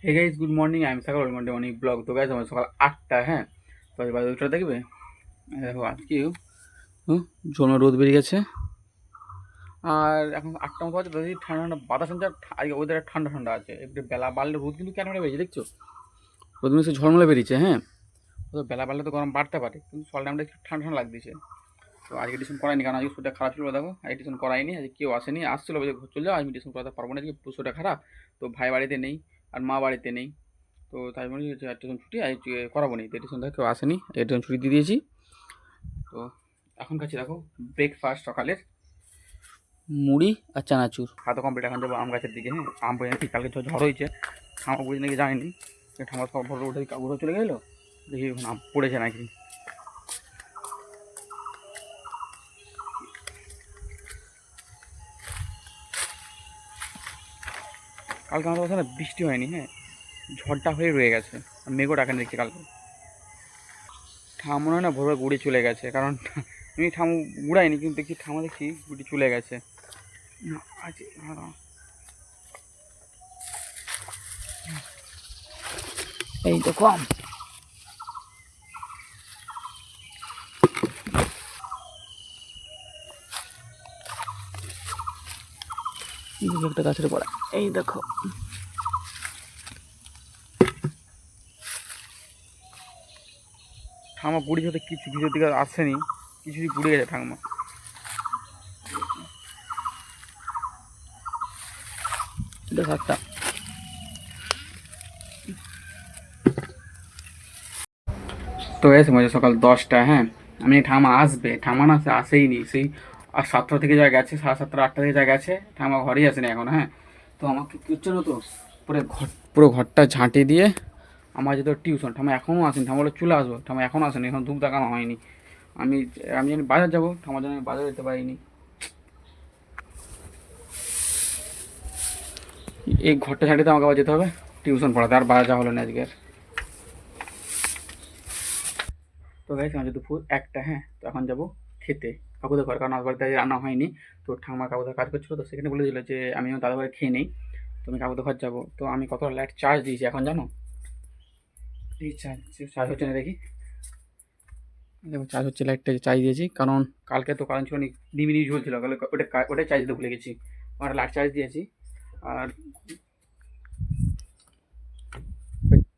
Hey guys, good morning. আমি সাকাল welcome to অনেক blog. তো গাইস, আমার সকাল 8টা। হ্যাঁ, তো এবার ওইটা দেখবে। দেখো আজকেও ঝোনো রোদ বেরিয়ে গেছে। আর এখন 8টা মতো আছে, বেশি ঠান্ডা ঠান্ডা বাতাস আছে। আজকে ওদের ঠান্ডা ঠান্ডা আছে। একটু বেলা বাড়লে রোদ কিন্তু কেন বেরিয়েছে দেখছো? রোদ কিন্তু ঝলমলে বেরিয়েছে। হ্যাঁ, তো বেলা বাড়লে তো গরম বাড়তে পারে, কিন্তু সকাল টাইমটা একটু ঠান্ডা ঠান্ডা লাগতেছে। তো আজকে টিউশন করাইনি, কারণ আজকে শরীরটা খারাপ ছিল। দেখো আজকে টিউশন করাইনি, আজকে কেউ আসেনি। আসছিল বলে ঘর চলে যাও, আমি টিউশন করাতে পারবো না, আজকে শরীরটা খারাপ। তো ভাই বাড়িতে নেই, আর মা বাড়িতে নেই। তো তাই বলে টিউশন ছুটি আজ করাবো নি। তো টিউশন থেকে কেউ আসেনি, টিউশন ছুটি দিয়ে দিয়েছি। তো এখন খাচ্ছি দেখো ব্রেকফাস্ট সকালের, মুড়ি আর চানাচুর। খাওয়া কমপ্লিট। এখন যাবো আম গাছের দিকে। হ্যাঁ, আম পেয়েছি, কালকে ঝড় হয়েছে। ঠামা বুঝে নাকি যায়নি, ঠামার সব ভরে উঠে কাগজও চলে গেলো। দেখি এখন আম পড়েছে নাকি। কালকে আমাদের ওখানে বৃষ্টি হয়নি। হ্যাঁ, ঝড়টা হয়ে রয়ে গেছে, মেঘও ডাকেন দেখছি কালকে। ঠাম মনে হয় না ভোরবার গুড়ি চলে গেছে, কারণ আমি ঠাম গুড়াইনি, কিন্তু দেখি ঠামা দেখছি গুড়ি চলে গেছে। না আছে, এই তো কম। একটা গাছের পড়া, এই দেখো। ঠামা গুড়ি সাথে কিছু কিছুর দিকে আসেনি, কিছুই পুড়ে গেছে ঠাকুমা। দেখো একটা। তো এসে মজা সকাল 10টা। হ্যাঁ, আমি ঠামা আসবে, ঠামা না আসেইনি সেই। আর 7টা থেকে যা গেছে, 7:30 8টা থেকে যা গেছে, ঠামা ঘরেই আসেনি এখন। হ্যাঁ, তো আমাকে কি হচ্ছে না, তো পুরো ঘরটা ঝাঁটি দিয়ে আমার যেহেতু টিউশন, ঠামা এখনও আসেনি। ঠামা বলে চলে আসবো, ঠামা এখনও আসেনি, এখন ধূপ দেখানো হয়নি। আমি আমি জানি বাজার যাবো, ঠামার জন্য আমি বাজার যেতে পারিনি। এই ঘরটা ঝাঁটিতে আমাকে আবার যেতে হবে টিউশন পড়াতে, আর বাজার যাওয়া হলো না আজকের। তো গাইস, আমাদের দুপুর 1টা। হ্যাঁ, তো এখন যাবো খেতে কাকুদের ঘর, কারণ আমার বাড়িতে আজ রান্না হয়নি। তো ঠাম্মা কাকুদের কাজ করছিলো, তো সেখানে বলে দিল যে আমি আমার দাদা ঘরে খেয়ে নেই, তো আমি কাকুদের ঘর যাবো। তো আমি কত লাইট চার্জ দিয়েছি এখন জানো? এই চার্জ চার্জ হচ্ছে না, দেখি। দেখো চার্জ হচ্ছে, লাইটটা চার্জ দিয়েছি, কারণ কালকে তো কারণ ছিল নিমিনি ঝুলছিল, ওটাই চার্জ দিতে ভুলে গেছি। আমার লাইট চার্জ দিয়েছি। আর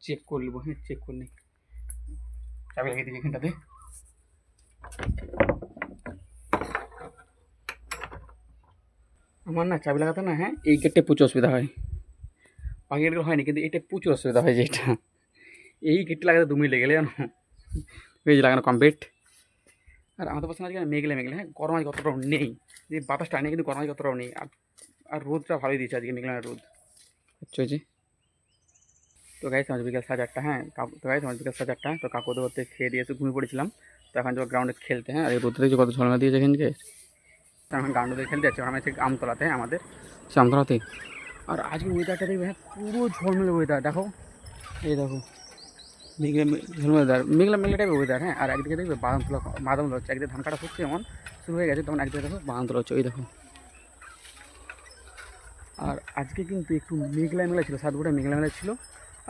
চেক করে নেবো। হ্যাঁ, চেক করে নিই। চাবি লাগিয়ে দিয়েছি এখানটাতে। আমার না চাবি লাগাতে না, হ্যাঁ, এই গেটটা প্রচুর অসুবিধা হয়। বাকি গেটগুলো হয়নি, কিন্তু এটা প্রচুর অসুবিধা হয়, যেটা এই গেটটা লাগাতে 2 মিনিট লেগে গেলে জানো। এই যে লাগানো কমপ্লিট। আর আমাদের পাশে আজকে মেঘলে মেঘলে। হ্যাঁ, গরম আজকে অতটাও নেই, যে বাতাসটা নেই, কিন্তু গরম আজকে অতটাও নেই। আর রোদটা ভালোই দিয়েছে আজকে, মেঘলা রোদ হচ্ছে যে। তো গাইস, আমার বিকেল 4:30। হ্যাঁ, তো গাইস, আমার বিকেল 4:30। তো কাকু করতে খেয়ে দিয়ে এসে ঘুমিয়ে পড়েছিলাম। তো এখন যাবো গ্রাউন্ডে খেলতে। হ্যাঁ, আর এই রোদটা দেখছি কত ঝলমা দিয়েছে এখানকে। তো এখন গ্রাউন্ডে খেলতে যাচ্ছি, আমি আছি আমতলাতে। হ্যাঁ, আমাদের সে আমতলাতে। আর আজকে ওয়েদারটা দেখবে, হ্যাঁ, পুরো ঝলমলে ওয়েদার। দেখো, এই দেখো, মেঘলা ঝলমলে ওয়েদার, মেঘলা মেঘলা টাইপের ওয়েদার। হ্যাঁ, আর একদিকে দেখবে বাদাম তোলা হচ্ছে। একদিকে ধান কাটা হচ্ছে, এমন শুরু হয়ে গেছে, তখন একদিকে দেখো বাদাম তোলা হচ্ছে, ওই দেখো। আর আজকে কিন্তু একটু মেঘলা মেঘলা ছিল, 7 মেঘলা মেঘলা ছিল।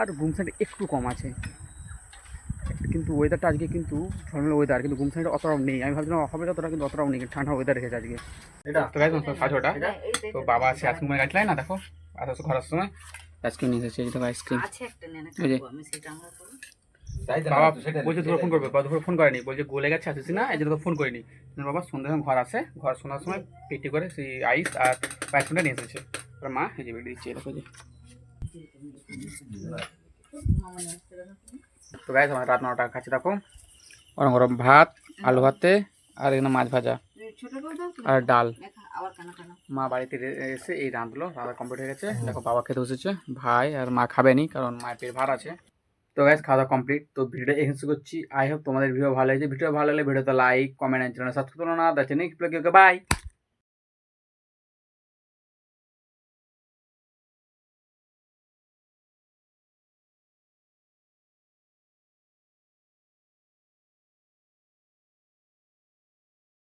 আর গুমসাইড একটু কম আছে, কিন্তু ওয়েদারটা আজকে কিন্তু ঝলমলে ওয়েদার, কিন্তু গুমসাইড অতটাও নেই। আমি ভাবছিলাম হবে যতটা, কিন্তু অতটাও নেই, ঠান্ডা ওয়েদার রেখেছে আজকে। এটা তো গাইজ 6:30। তো বাবা আছে আইসক্রিমের গাছ লাই না, দেখো আসার ঘর আসার সময় আইসক্রিম নিয়ে এসেছে। দেখো আইসক্রিম বাবা বলছে দুপুরে ফোন করবে, দুপুরে ফোন করেনি, বলছে গোলে গেছে আসিস না, এই জন্য তো ফোন করিনি। বাবা সন্ধ্যে যখন ঘর আসে, ঘর শোনার সময় পেটি করে সেই আইস আর আইসক্রিমটা নিয়ে এসেছে। মা এই যে বেরিয়ে দিচ্ছে, দেখো যে। তো গাইজ, আমার রাত 9টা খাচ্ছি দেখো, গরম গরম ভাত, আলু ভাতে, আর এখানে মাছ ভাজা আর ডাল। মা বাড়িতে এসে এই রাঁধলো, রান্না কমপ্লিট হয়ে গেছে। দেখো বাবা খেতে বসেছে, ভাই আর মা খাবেনি, কারণ মায়ের পেট ভার আছে। তো গাইজ, খাওয়া দাওয়া কমপ্লিট। তো ভিডিওটা এখানে শেষ করছি। আই হোপ তোমাদের ভিডিও ভালো হয়েছে। ভিডিও ভালো লাগলে ভিডিওতে লাইক, কমেন্ট, চ্যানেল সাবস্ক্রাইব করো না। দ্যাটস ইট, নেক্সট ব্লগে বাই।